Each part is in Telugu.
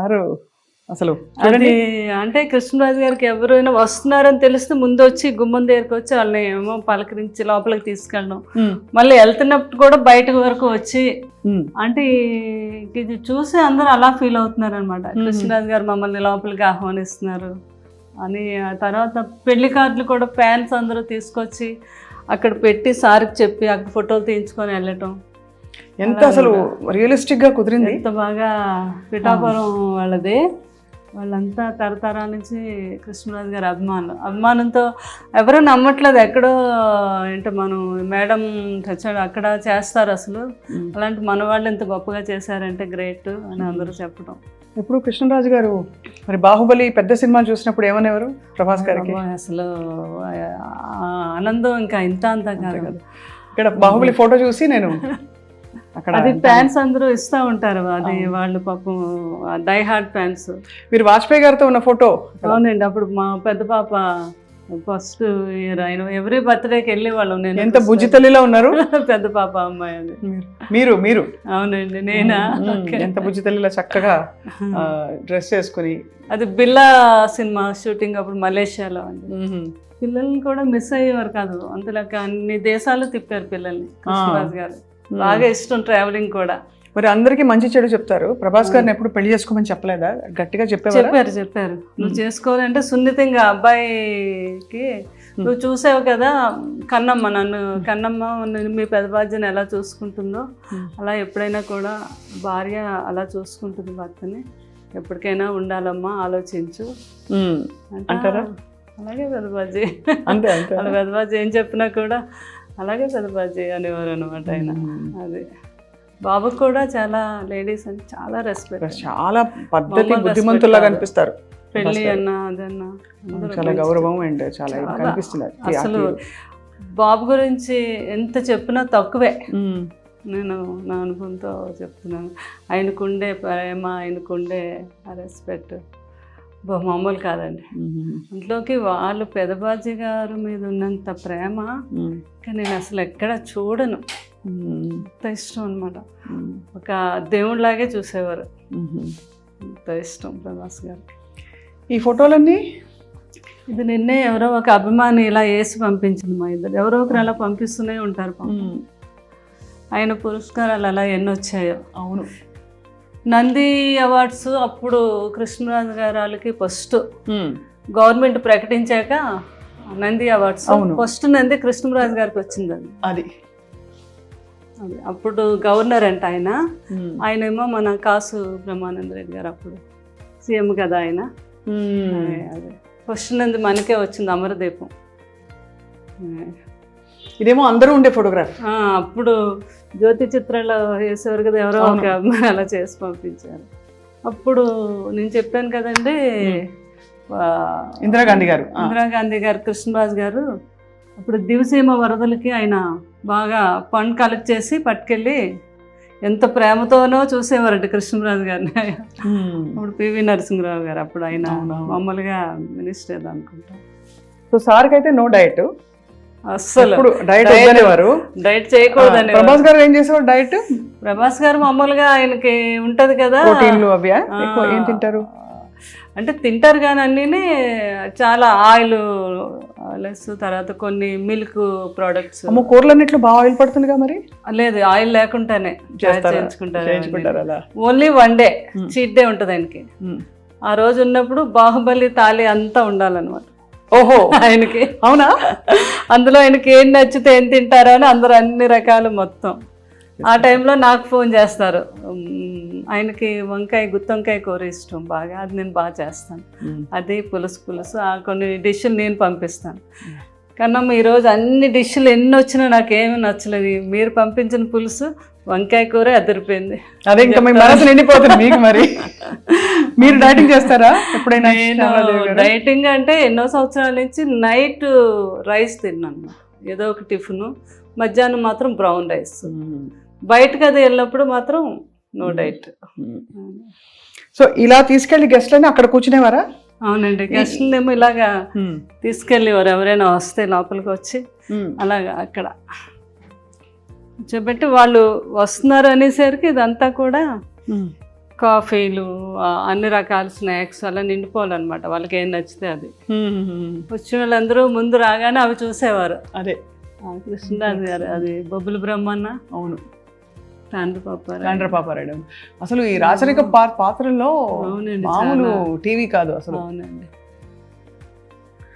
సారు అసలు అది అంటే కృష్ణరాజు గారికి ఎవరైనా వస్తున్నారని తెలిస్తే ముందు వచ్చి గుమ్మం దగ్గరికి వచ్చి వాళ్ళని ఏమో పలకరించి లోపలికి తీసుకెళ్ళడం, మళ్ళీ వెళ్తున్నప్పుడు కూడా బయట వరకు వచ్చి అంటే ఇది చూసి అందరూ అలా ఫీల్ అవుతున్నారు అనమాట. కృష్ణరాజు గారు మమ్మల్ని లోపలికి ఆహ్వానిస్తున్నారు అని. ఆ తర్వాత పెళ్లి కార్డులు కూడా ఫ్యాన్స్ అందరూ తీసుకొచ్చి అక్కడ పెట్టి సార్కి చెప్పి అక్కడ ఫోటోలు తీయించుకొని వెళ్ళటం. ఎంత అసలు రియలిస్టిక్ గా కుదిరింది. ఎంత బాగా పిఠాపురం వాళ్ళది, వాళ్ళంతా తరతరాల నుంచి కృష్ణరాజు గారి అభిమానంతో ఎవరూ నమ్మట్లేదు. ఎక్కడో ఏంటో మనం మేడం చచ్చాడు అక్కడ చేస్తారు అసలు, అలాంటి మన వాళ్ళు ఎంత గొప్పగా చేశారంటే గ్రేట్ అని అందరూ చెప్పడం. ఇప్పుడు కృష్ణరాజు గారు మరి బాహుబలి పెద్ద సినిమా చూసినప్పుడు ఏమనేవారు ప్రభాస్ గారికి? అసలు ఆనందం ఇంకా ఇంత అంతా కాదు కదా. ఇక్కడ బాహుబలి ఫోటో చూసి నేను అక్కడ అది ఫ్యాన్స్ అందరూ ఇస్తూ ఉంటారు, అది వాళ్ళు పాపం డై హార్ట్ ఫ్యాన్స్. మీరు వాజ్పేయి గారితో ఉన్న ఫోటో? అవునండి, అప్పుడు మా పెద్ద పాప ఫస్ట్ ఇయర్ ఆయన ఎవ్రీ బర్త్డేకి వెళ్ళే వాళ్ళం. నేను ఎంత బుజ్జి తల్లిలో ఉన్నారు. పెద్ద పాప అమ్మాయి అది. మీరు అవునండి, నేనా? ఎంత బుజ్జి తల్లిలో చక్కగా డ్రెస్ వేసుకుని. అది బిల్లా సినిమా షూటింగ్ అప్పుడు మలేషియాలో అండి. పిల్లల్ని కూడా మిస్ అయ్యేవారు కాదు, అంతలాగా అన్ని దేశాలు తిప్పారు పిల్లల్ని కృష్ణరాజు గారు. బాగా ఇష్టం ట్రావెలింగ్ కూడా. మరి అందరికి మంచి చెడు చెప్తారు. ప్రభాస్ గారిని ఎప్పుడు పెళ్లి చేసుకోమని చెప్పలేదా? గట్టిగా చెప్పారు నువ్వు చేసుకోవాలంటే సున్నితంగా అబ్బాయికి నువ్వు చూసావు కదా కన్నమ్మ, కన్నమ్మ మీ పెద్ద బాధ్యని ఎలా చూసుకుంటుందో అలా ఎప్పుడైనా కూడా భార్య అలా చూసుకుంటుంది భర్తని, ఎప్పటికైనా ఉండాలమ్మా ఆలోచించు అంటారా. అలాగే పెద్దబాజీ అంతే వాళ్ళ పెద్దబాజీ ఏం చెప్పినా కూడా అలాగే పెద్దబాజీ అనేవారు అనమాట ఆయన. అది బాబుకు కూడా చాలా లేడీస్ అని చాలా రెస్పెక్ట్, చాలా పద్ధతి బుద్ధిమంతుల్లా కనిపిస్తారు. పెళ్ళి అన్నా అదన్నా చాలా గౌరవం అండ్ చాలా కనిపిస్తుంది. అసలు బాబు గురించి ఎంత చెప్పినా తక్కువే. నేను నా అనుభవంతో చెప్తున్నాను. ఆయనకుండే ప్రేమ, ఆయనకుండే రెస్పెక్ట్ మామూలు కాదండి. అందులోకి వాళ్ళు పెదబాజీ గారు మీద ఉన్నంత ప్రేమ నేను అసలు ఎక్కడ చూడను. అంత ఇష్టం అనమాట, ఒక దేవుడిలాగే చూసేవారు. అంత ఇష్టం ప్రభాస్ గారు. ఈ ఫోటోలన్నీ ఇది నిన్నే ఎవరో ఒక అభిమాని ఇలా వేసి పంపించింది. మా ఇద్దరు ఎవరో ఒకరు అలా పంపిస్తూనే ఉంటారు. ఆయన పురస్కారాలు అలా ఎన్ని వచ్చాయో. అవును, నంది అవార్డ్స్ అప్పుడు కృష్ణరాజు గారు వాళ్ళకి ఫస్ట్ గవర్నమెంట్ ప్రకటించాక నంది అవార్డ్స్ ఫస్ట్ నంది కృష్ణరాజు గారికి వచ్చిందండి. అది అప్పుడు గవర్నర్ అంట ఆయన. ఆయనేమో మన కాసు బ్రహ్మానంద రెడ్డి గారు అప్పుడు సీఎం కదా ఆయన. అదే ఫస్ట్ నంది మనకే వచ్చింది, అమరదీపం. ఇదేమో అందరూ ఉండే ఫోటోగ్రాఫ్. అప్పుడు జ్యోతి చిత్రాలు వేసేవారు కదా, ఎవరో ఒక అమ్మాయి అలా చేసి పంపించారు. అప్పుడు నేను చెప్పాను కదండి, ఇందిరాగాంధీ గారు కృష్ణరాజు గారు అప్పుడు దివసీమ వరదలకి ఆయన బాగా ఫండ్ కలెక్ట్ చేసి పట్టుకెళ్ళి ఎంత ప్రేమతోనో చూసేవారంట కృష్ణరాజు గారిని. అప్పుడు పివి నరసింహరావు గారు అప్పుడు ఆయన మామూలుగా మినిస్టర్ అనుకుంటా. సో సార్కి అయితే నో డైట్, అస్సలు డైట్ చేయకూడదని. ప్రభాస్ గారు ఏం చేసేవారు డైట్? ప్రభాస్ గారు మామూలుగా ఆయనకి ఉంటది కదా ప్రోటీన్లు అవి ఏం తింటారు అంటే తింటారు కానీ అన్నీ చాలా ఆయిల్ లెస్, తర్వాత కొన్ని మిల్క్ ప్రోడక్ట్స్. కూరలన్నిట్లో బాగా ఆయిల్ పడుతుందిగా మరి? లేదు, ఆయిల్ లేకుండానే చేయించుకుంటారు. Only one day cheat day ఉంటుంది ఆయనకి. ఆ రోజు ఉన్నప్పుడు బాహుబలి తాళి అంతా ఉండాలన్నమాట. ఓహో, ఆయనకి. అవునా? అందులో ఆయనకి ఏం నచ్చితే ఏం తింటారో అని అందరూ అన్ని రకాలు మొత్తం. ఆ టైంలో నాకు ఫోన్ చేస్తారు. ఆయనకి గుత్తొంకాయ కూర ఇష్టం బాగా, అది నేను బాగా చేస్తాను. అది పులుసు కొన్ని డిష్లు నేను పంపిస్తాను. కన్నమ్మ ఈరోజు అన్ని డిష్లు ఎన్ని వచ్చినా నాకేమీ నచ్చలేదు, మీరు పంపించిన పులుసు వంకాయ కూర అదిరిపోయింది. అదే ఇంకా మీ మనసు నిండిపోతుంది మీకు. మరి మీరు డైటింగ్ చేస్తారా ఎప్పుడైనా? డైటింగ్ అంటే ఎన్నో సంవత్సరాల నుంచి నైట్ రైస్ తిన్నాను, ఏదో ఒక టిఫిన్. మధ్యాహ్నం మాత్రం బ్రౌన్ రైస్. బయటకు అది వెళ్ళినప్పుడు మాత్రం నో డైట్. సో ఇలా తీసుకెళ్ళి గెస్ట్లని అక్కడ కూర్చునేవారా? అవునండి, గెస్ట్లేమో ఇలాగా తీసుకెళ్ళేవారు. ఎవరైనా వస్తే లోపలికి వచ్చి అలాగా అక్కడ కూర్చోబెట్టి వాళ్ళు వస్తున్నారు అనేసరికి ఇదంతా కూడా కాఫీలు అన్ని రకాల స్నాక్స్ అలా నిండిపోవాలన్నమాట, వాళ్ళకి ఏం నచ్చితే అది. వచ్చిన వాళ్ళందరూ ముందు రాగానే అవి చూసేవారు. అదే కృష్ణరాజు గారు, అది బొబ్బుల బ్రహ్మన్న, అవును, తాండ్రపాపారాయుడు. అసలు ఈ రాచరిక పాత్రల్లో మామూలు టీవీ కాదు అసలు. అవునండి.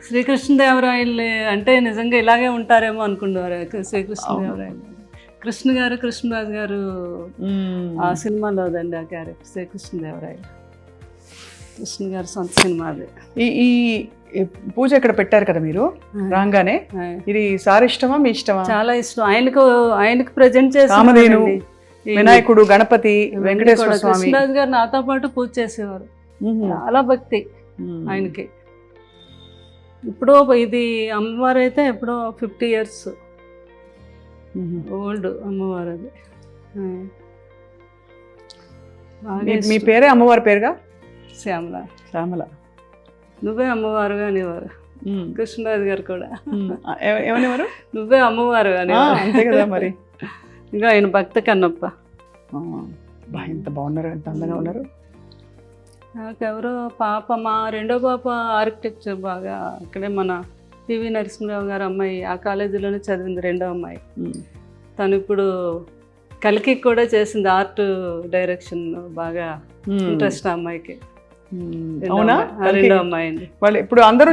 శ్రీకృష్ణదేవరాయలు అంటే నిజంగా ఇలాగే ఉంటారేమో అనుకునేవారు శ్రీకృష్ణదేవరాయలు. కృష్ణరాజు గారు ఆ సినిమాలోదండి ఆ క్యారెక్టర్ శ్రీకృష్ణదేవరాయలు. కృష్ణ గారు సొంత సినిమా అది. ఈ పూజ ఇక్కడ పెట్టారు కదా మీరు రాగానే, ఇది సార్ ఇష్టమా మీ ఇష్టమా? చాలా ఇష్టం. ఆయనకు ప్రజెంట్ చేసి కామధేను, వినాయకుడు, గణపతి, వెంకటేశ్వర స్వామి. కృష్ణరాజు గారు నాతో పాటు పూజ చేసేవారు. చాలా భక్తి ఆయనకి. ఇప్పుడు ఇది అమ్మవారు అయితే ఎప్పుడో 50 years ఓల్డ్ అమ్మవారు అది. మీ పేరే అమ్మవారి పేరుగా? శ్యామల. నువ్వే అమ్మవారుగా అనేవారు కృష్ణరాజు గారు కూడా. ఏమనేవారు? నువ్వే అమ్మవారు అని. అంతే కదా మరి. ఇంకా ఆయన భక్త కన్నప్ప. ఎంత బాగున్నారు, ఎంత అందంగా ఉన్నారు. నాకెవరో పాప, మా రెండో పాప ఆర్కిటెక్చర్ బాగా అక్కడే మన పివి నరసింహరావు గారు అమ్మాయి, ఆ కాలేజీలోనే చదివింది రెండో అమ్మాయి. తను ఇప్పుడు కలికి కూడా చేసింది, ఆర్ట్ డైరెక్షన్ బాగా ఇంట్రెస్ట్ ఆ అమ్మాయికి. అవునా? రెండో అమ్మాయి అండి. వాళ్ళు ఇప్పుడు అందరూ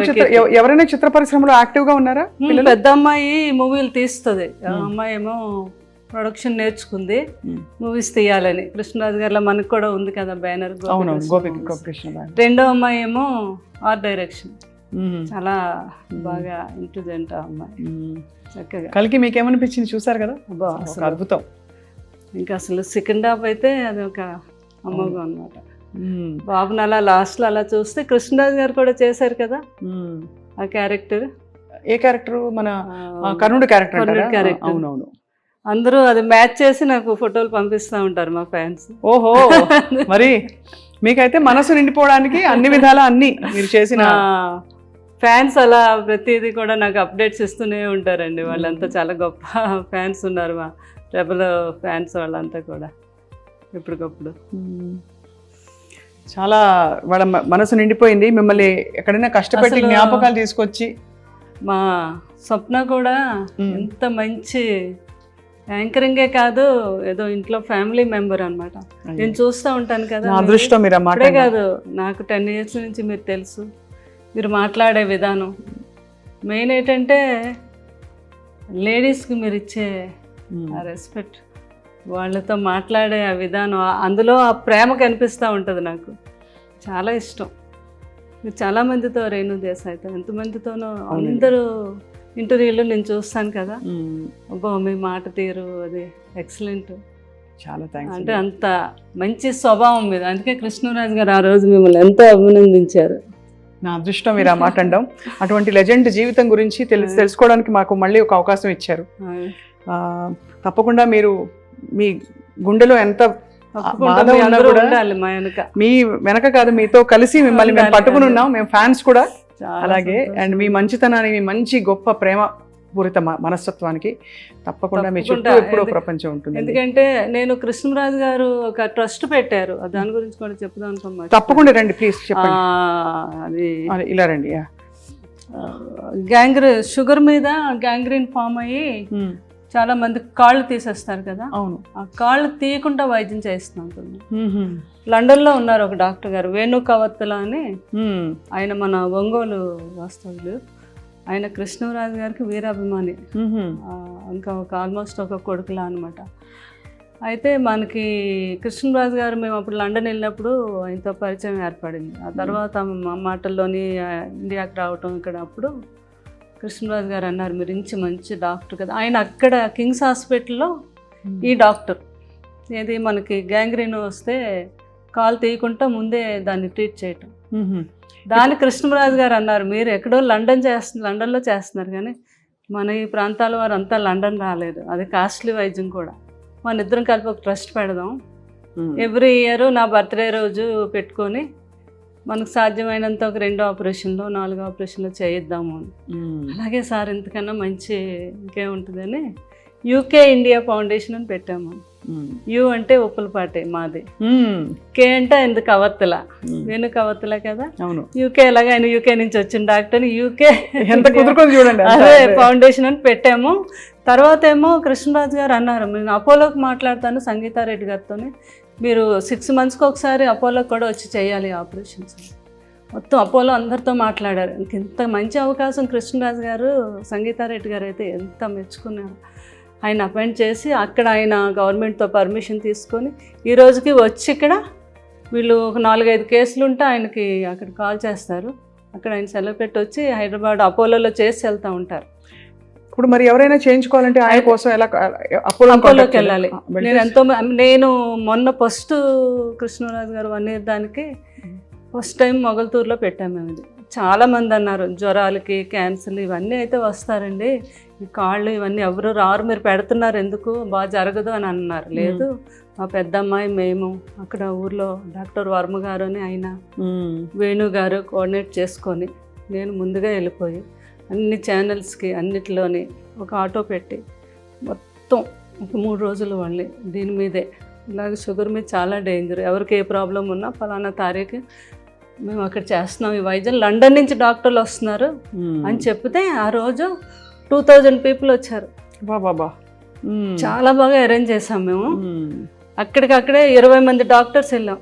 ఎవరైనా చిత్ర పరిశ్రమలో యాక్టివ్ గా ఉన్నారా? పెద్ద అమ్మాయి మూవీలు తీస్తుంది, అమ్మాయి ఏమో ప్రొడక్షన్ నేర్చుకుంది, మూవీస్ తీయాలని. కృష్ణరాజు గారిలో మనకు కూడా ఉంది కదా బ్యానర్. రెండో అమ్మాయి ఏమో ఆర్ట్ డైరెక్షన్. చాలా బాగా ఇంటెలిజెంట్ అమ్మాయి, చక్కగా. కలికి మీకు ఏమనిపించింది? చూసారు కదా, అద్భుతం. ఇంకా అసలు సెకండ్ హాఫ్ అయితే అది ఒక అమ్మగా అనమాట. బాబుని అలా లాస్ట్లో అలా చూస్తే కృష్ణరాజు గారు కూడా చేశారు కదా ఆ క్యారెక్టర్. ఏ క్యారెక్టర్? మన కర్ణుడు క్యారెక్టర్. అవునవును. అందరూ అది మ్యాచ్ చేసి నాకు ఫోటోలు పంపిస్తూ ఉంటారు మా ఫ్యాన్స్. ఓహో, మరి మీకైతే మనసు నిండిపోవడానికి అన్ని విధాలా అన్ని మీరు చేసిన ఫ్యాన్స్ అలా ప్రతిదీ కూడా నాకు అప్డేట్స్ ఇస్తూనే ఉంటారండి. వాళ్ళంతా చాలా గొప్ప ఫ్యాన్స్ ఉన్నారు, మా రెబల్ ఫ్యాన్స్ వాళ్ళంతా కూడా ఎప్పటికప్పుడు. చాలా వాళ్ళ మనసు నిండిపోయింది. మిమ్మల్ని ఎక్కడైనా కష్టపెట్టి జ్ఞాపకాలు తీసుకొచ్చి. మా స్వప్న కూడా ఎంత మంచి యాంకరింగే కాదు, ఏదో ఇంట్లో ఫ్యామిలీ మెంబర్ అనమాట. నేను చూస్తూ ఉంటాను కదా, అదృష్టం. మీరు అప్పుడే కాదు, నాకు 10 years నుంచి మీరు తెలుసు. మీరు మాట్లాడే విధానం మెయిన్ ఏంటంటే లేడీస్కి మీరు ఇచ్చే ఆ రెస్పెక్ట్, వాళ్ళతో మాట్లాడే ఆ విధానం, అందులో ఆ ప్రేమ కనిపిస్తూ ఉంటుంది. నాకు చాలా ఇష్టం. మీరు చాలామందితో, రేణు దేశాయ్తో ఎంతమందితోనో అందరూ ఇంటర్వ్యూలో నేను చూస్తాను కదా, అబ్బో మీ మాట తీరు అది ఎక్సలెంట్. చాలా థ్యాంక్స్. అంటే అంత మంచి స్వభావం మీద, అందుకే కృష్ణరాజు గారు ఆ రోజు మిమ్మల్ని ఎంతో అభినందించారు. నా అదృష్టం మీరు ఆ మాట అనడం. అటువంటి లెజెండ్ జీవితం గురించి తెలుసుకోవడానికి మాకు మళ్ళీ ఒక అవకాశం ఇచ్చారు. తప్పకుండా మీరు మీ గుండెలో ఎంత మీ వెనక కాదు, మీతో కలిసి మిమ్మల్ని మేము పట్టుకుని ఉన్నాం, మేము ఫ్యాన్స్ కూడా. అలాగే అండ్ మీ మంచితనానికి, మీ మంచి గొప్ప ప్రేమ పూరిత మనస్తత్వానికి తప్పకుండా మీ చుట్టూ ఎప్పుడో ప్రపంచం ఉంటుంది. ఎందుకంటే నేను కృష్ణరాజు గారు ఒక ట్రస్ట్ పెట్టారు, దాని గురించి కూడా చెప్దాం అనుకున్నాను. తప్పకుండా రండి ప్లీజ్, చెప్పండి. అది ఇలా రండి. షుగర్ మీద గ్యాంగ్రీన్ ఫామ్ అయ్యి చాలా మంది కాళ్ళు తీసేస్తారు కదా. అవును. ఆ కాళ్ళు తీయకుండా వైద్యం చేస్తున్నాను. లండన్లో ఉన్నారు ఒక డాక్టర్ గారు, వేణు కవత్తల అని. ఆయన మన ఒంగోలు వాస్తవులు. ఆయన కృష్ణరాజు గారికి వీరాభిమాని, ఇంకా ఒక ఆల్మోస్ట్ ఒక కొడుకులా అనమాట. అయితే మనకి కృష్ణరాజు గారు, మేము అప్పుడు లండన్ వెళ్ళినప్పుడు ఆయనతో పరిచయం ఏర్పడింది. ఆ తర్వాత మా మాటల్లోని ఇండియాకి రావటం ఇక్కడ, అప్పుడు కృష్ణరాజు గారు అన్నారు, మీరు మంచి డాక్టర్ కదా. ఆయన అక్కడ కింగ్స్ హాస్పిటల్లో ఈ డాక్టర్, ఏది మనకి గ్యాంగ్రీన్ వస్తే కాలు తీయకుండా ముందే దాన్ని ట్రీట్ చేయటం. దాని కృష్ణరాజు గారు అన్నారు, మీరు ఎక్కడో లండన్లో చేస్తున్నారు కానీ మన ఈ ప్రాంతాల వారు అంతా లండన్ రాలేదు, అది కాస్ట్లీ వైద్యం కూడా. మన ఇద్దరం కలిపి ఒక ట్రస్ట్ పెడదాం, ఎవ్రీ ఇయర్ నా బర్త్డే రోజు పెట్టుకొని మనకు సాధ్యమైనంత ఒక 2 ఆపరేషన్లు 4 ఆపరేషన్లు చేయిద్దాము అని. అలాగే సార్, ఇంతకన్నా మంచి ఇంకేముంటుందని UK ఇండియా ఫౌండేషన్ అని పెట్టాము. యు అంటే ఉప్పులపాటి మాది, కే అంటే ఆయనది కవత్తల, వేణు కవత్తల కదా. అవును, యూకే ఎలాగ ఆయన యూకే నుంచి వచ్చిన డాక్టర్, యూకే ఎంత కుదురుకొని చూడండి. అదే ఫౌండేషన్ అని పెట్టాము. తర్వాత ఏమో కృష్ణరాజు గారు అన్నారు, నేను అపోలోకి మాట్లాడతాను సంగీతారెడ్డి గారితో, మీరు 6 monthsకి ఒకసారి అపోలోకి కూడా వచ్చి చేయాలి ఆపరేషన్స్. మొత్తం అపోలో అందరితో మాట్లాడారు. ఇంత మంచి అవకాశం కృష్ణరాజు గారు, సంగీతారెడ్డి గారు అయితే ఎంత మెచ్చుకున్నారు. ఆయన అపాయింట్ చేసి అక్కడ ఆయన గవర్నమెంట్తో పర్మిషన్ తీసుకొని ఈ రోజుకి వచ్చి ఇక్కడ వీళ్ళు ఒక 4-5 కేసులు ఉంటే ఆయనకి అక్కడ కాల్ చేస్తారు, అక్కడ ఆయన సెలవు పెట్టి వచ్చి హైదరాబాద్ అపోలోలో చేసి వెళ్తూ ఉంటారు. ఇప్పుడు మరి ఎవరైనా చేయించుకోవాలంటే ఆయన కోసం ఎలా అపోలోకి వెళ్ళాలి? నేను మొన్న ఫస్ట్ కృష్ణరాజు గారు 1 year దానికి ఫస్ట్ టైం మొగల్తూరులో పెట్టాము మేము. ఇది చాలామంది అన్నారు జ్వరాలకి, క్యాన్సర్లు ఇవన్నీ అయితే వస్తారండి, ఈ కాళ్ళు ఇవన్నీ ఎవరు రారు, మీరు పెడుతున్నారు ఎందుకు, బాగా జరగదు అని అన్నారు. లేదు, మా పెద్దమ్మాయి మేము అక్కడ ఊర్లో డాక్టర్ వర్మ గారు అని ఆయన వేణు గారు కోఆర్డినేట్ చేసుకొని నేను ముందుగా వెళ్ళిపోయి అన్ని ఛానల్స్కి అన్నిటిలోని ఒక ఆటో పెట్టి మొత్తం ఒక 3 రోజులు వాళ్ళని దీని మీదే, ఇలాగ షుగర్ మీద చాలా డేంజర్, ఎవరికి ఏ ప్రాబ్లం ఉన్నా ఫలానా తారీఖు మేము అక్కడ చేస్తున్నాం, ఈ వైద్యం లండన్ నుంచి డాక్టర్లు వస్తున్నారు అని చెప్తే ఆ రోజు 2000 people వచ్చారు. బాబా, చాలా బాగా అరేంజ్ చేసాం మేము. అక్కడికక్కడే 20 మంది డాక్టర్స్ వెళ్ళాం.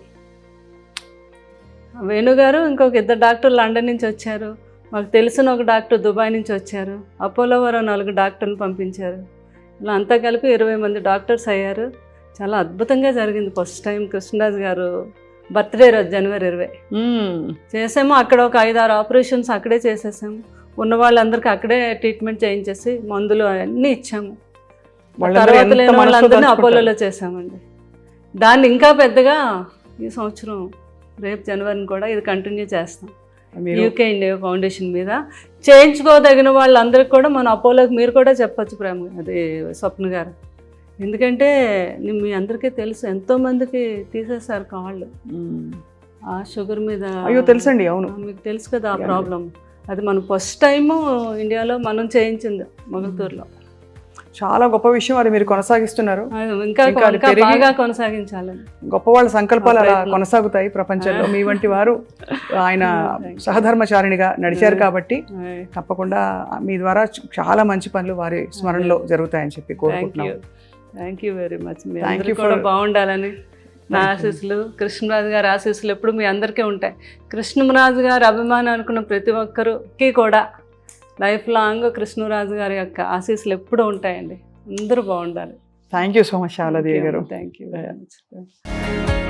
వేణుగారు ఇంకొక 2 డాక్టర్లు లండన్ నుంచి వచ్చారు, మాకు తెలిసిన ఒక డాక్టర్ దుబాయ్ నుంచి వచ్చారు, అపోలో వారు 4 డాక్టర్లు పంపించారు. ఇలా అంతా కలిపి 20 మంది డాక్టర్స్ అయ్యారు. చాలా అద్భుతంగా జరిగింది. ఫస్ట్ టైం కృష్ణరాజు గారు బర్త్డే రోజు January 20 చేసాము. అక్కడ ఒక 5-6 ఆపరేషన్స్ అక్కడే చేసేసాము. ఉన్న వాళ్ళందరికీ అక్కడే ట్రీట్మెంట్ చేయించేసి మందులు అన్నీ ఇచ్చాము. తర్వాత లేని వాళ్ళందరినీ అపోలోలో చేసామండి. దాన్ని ఇంకా పెద్దగా ఈ సంవత్సరం రేపు జనవరిని కూడా ఇది కంటిన్యూ చేస్తాం. యూకే ఇండియా ఫౌండేషన్ మీద చేయించుకోదగిన వాళ్ళందరికీ కూడా మన అపోలోకి మీరు కూడా చెప్పచ్చు ప్రేమ, అది స్వప్న గారు. ఎందుకంటే మీ అందరికీ తెలుసు ఎంతోమందికి తీసేశారు కాళ్ళు ఆ షుగర్ మీద. అయ్యో తెలుసండి, అవును మీకు తెలుసు కదా ఆ ప్రాబ్లం. అది మనం ఫస్ట్ టైము ఇండియాలో మనం చేయించింది మొగల్తూరులో. చాలా గొప్ప విషయం, అది మీరు కొనసాగిస్తున్నారు. ఇంకా బాగా కొనసాగించాలని గొప్ప వాళ్ళ సంకల్పాలు అలా కొనసాగుతాయి ప్రపంచంలో. మీ వంటి వారు ఆయన సహధర్మచారిణిగా నడిచారు కాబట్టి తప్పకుండా మీ ద్వారా చాలా మంచి పనులు వారి స్మరణలో జరుగుతాయని చెప్పి కోరుకుంటున్నాను. Thank you very much. మీరు కూడా బాగుండాలని నా ఆశీస్సులు, కృష్ణరాజు గారి ఆశీస్సులు ఎప్పుడు మీ అందరికీ ఉంటాయి. కృష్ణరాజు గారి అభిమానం అనుకున్న ప్రతి ఒక్కరికి కూడా లైఫ్ లాంగ్ కృష్ణరాజు గారి యొక్క ఆశీస్సులు ఎప్పుడూ ఉంటాయండి. అందరూ బాగుండాలి. Thank you so much Sharadadevi గారు. Thank you very much.